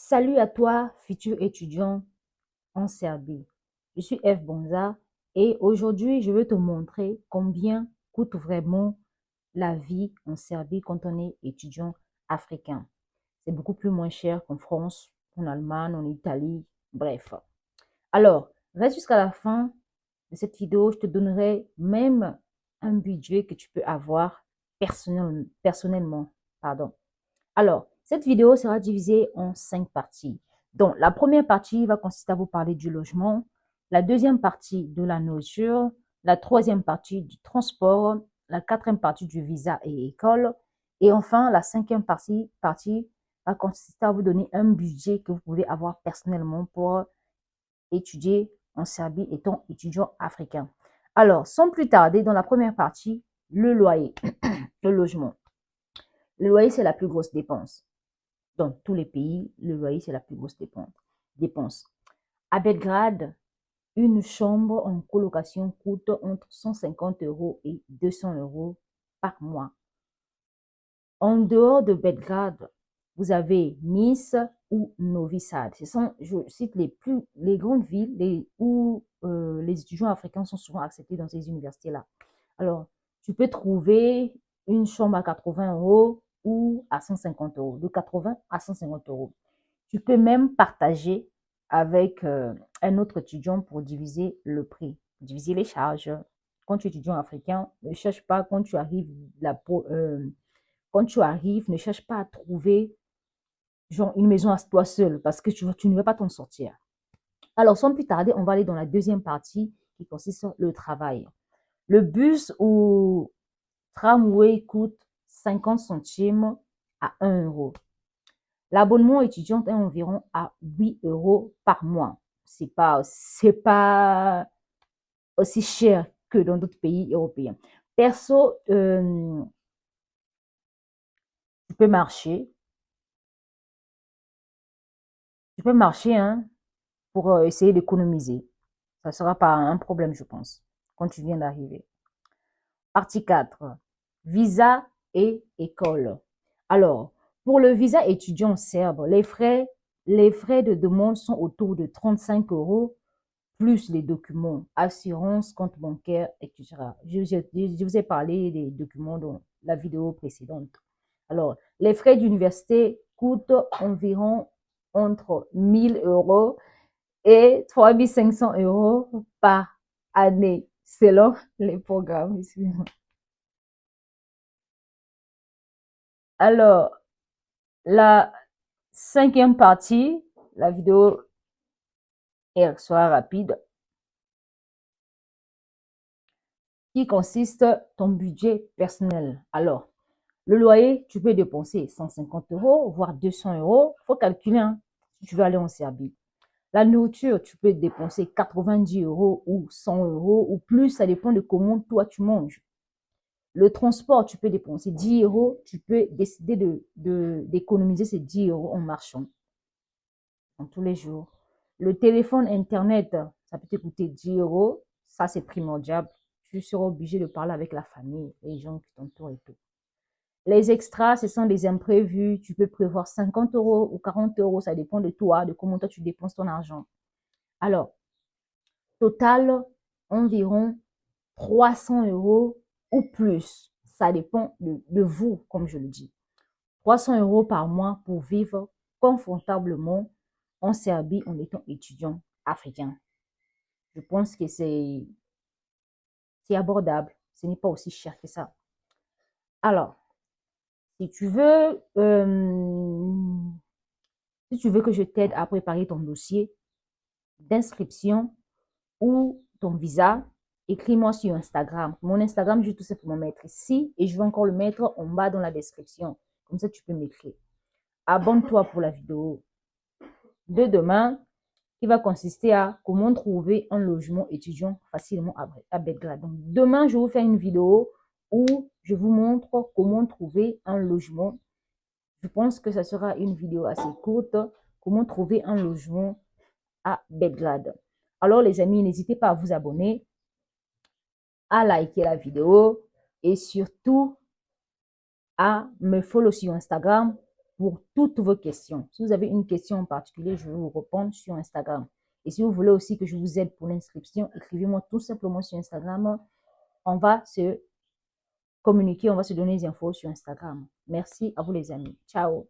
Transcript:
Salut à toi, futur étudiant en Serbie. Je suis F. Bonza et aujourd'hui, je vais te montrer combien coûte vraiment la vie en Serbie quand on est étudiant africain. C'est beaucoup plus moins cher qu'en France, en Allemagne, en Italie, bref. Alors, reste jusqu'à la fin de cette vidéo, je te donnerai même un budget que tu peux avoir personnellement. Pardon. Alors, cette vidéo sera divisée en 5 parties. Donc, la première partie va consister à vous parler du logement, la deuxième partie de la nourriture, la troisième partie du transport, la quatrième partie du visa et école, et enfin, la cinquième partie va consister à vous donner un budget que vous pouvez avoir personnellement pour étudier en Serbie étant étudiant africain. Alors, sans plus tarder, dans la première partie, le loyer, le logement. Le loyer, c'est la plus grosse dépense. Dans tous les pays, le loyer, c'est la plus grosse dépense. À Belgrade, une chambre en colocation coûte entre 150 € et 200 € par mois. En dehors de Belgrade, vous avez Nice ou Novi Sad. Ce sont, je cite, les grandes villes où les étudiants africains sont souvent acceptés dans ces universités-là. Alors, tu peux trouver une chambre à 80 € ou à 150 €, de 80 à 150 €. Tu peux même partager avec un autre étudiant pour diviser le prix, diviser les charges. Quand tu es étudiant africain, ne cherche pas quand tu arrives, ne cherche pas à trouver genre une maison à toi seul parce que tu ne vas pas t'en sortir. Alors, sans plus tarder, on va aller dans la deuxième partie qui consiste sur le travail. Le bus ou tramway coûte 50 centimes à 1 €. L'abonnement étudiant est environ à 8 € par mois. C'est pas aussi cher que dans d'autres pays européens. Perso, tu peux marcher. Tu peux marcher hein, pour essayer d'économiser. Ça ne sera pas un problème, je pense, quand tu viens d'arriver. Partie 4. Visa et école. Alors, pour le visa étudiant serbe, les frais de demande sont autour de 35 € plus les documents, assurance, compte bancaire, etc. Je vous ai parlé des documents dans la vidéo précédente. Alors, les frais d'université coûtent environ entre 1000 € et 3500 € par année, selon les programmes. Alors, la cinquième partie, la vidéo sera rapide, qui consiste ton budget personnel. Alors, le loyer, tu peux dépenser 150 €, voire 200 €. Il faut calculer hein, si tu veux aller en Serbie. La nourriture, tu peux dépenser 90 € ou 100 € ou plus, ça dépend de comment toi tu manges. Le transport, tu peux dépenser 10 €, tu peux décider d'économiser ces 10 € en marchant tous les jours. Le téléphone, Internet, ça peut te coûter 10 €, ça c'est primordial. Tu seras obligé de parler avec la famille, les gens qui t'entourent et tout. Les extras, ce sont des imprévus. Tu peux prévoir 50 € ou 40 €. Ça dépend de toi, de comment toi tu dépenses ton argent. Alors, total, environ 300 € ou plus. Ça dépend de vous, comme je le dis. 300 € par mois pour vivre confortablement en Serbie en étant étudiant africain. Je pense que c'est abordable. Ce n'est pas aussi cher que ça. Alors, si tu veux, que je t'aide à préparer ton dossier d'inscription ou ton visa, écris-moi sur Instagram. Mon Instagram, je vais tout simplement mettre ici et je vais encore le mettre en bas dans la description. Comme ça, tu peux m'écrire. Abonne-toi pour la vidéo de demain qui va consister à comment trouver un logement étudiant facilement à Belgrade. Donc, demain, je vais vous faire une vidéo où je vous montre comment trouver un logement. Je pense que ça sera une vidéo assez courte. Comment trouver un logement à Belgrade. Alors, les amis, n'hésitez pas à vous abonner, à liker la vidéo et surtout à me follow sur Instagram pour toutes vos questions. Si vous avez une question en particulier, je vais vous répondre sur Instagram. Et si vous voulez aussi que je vous aide pour l'inscription, écrivez-moi tout simplement sur Instagram. On va se communiquer, on va se donner des infos sur Instagram. Merci à vous les amis. Ciao.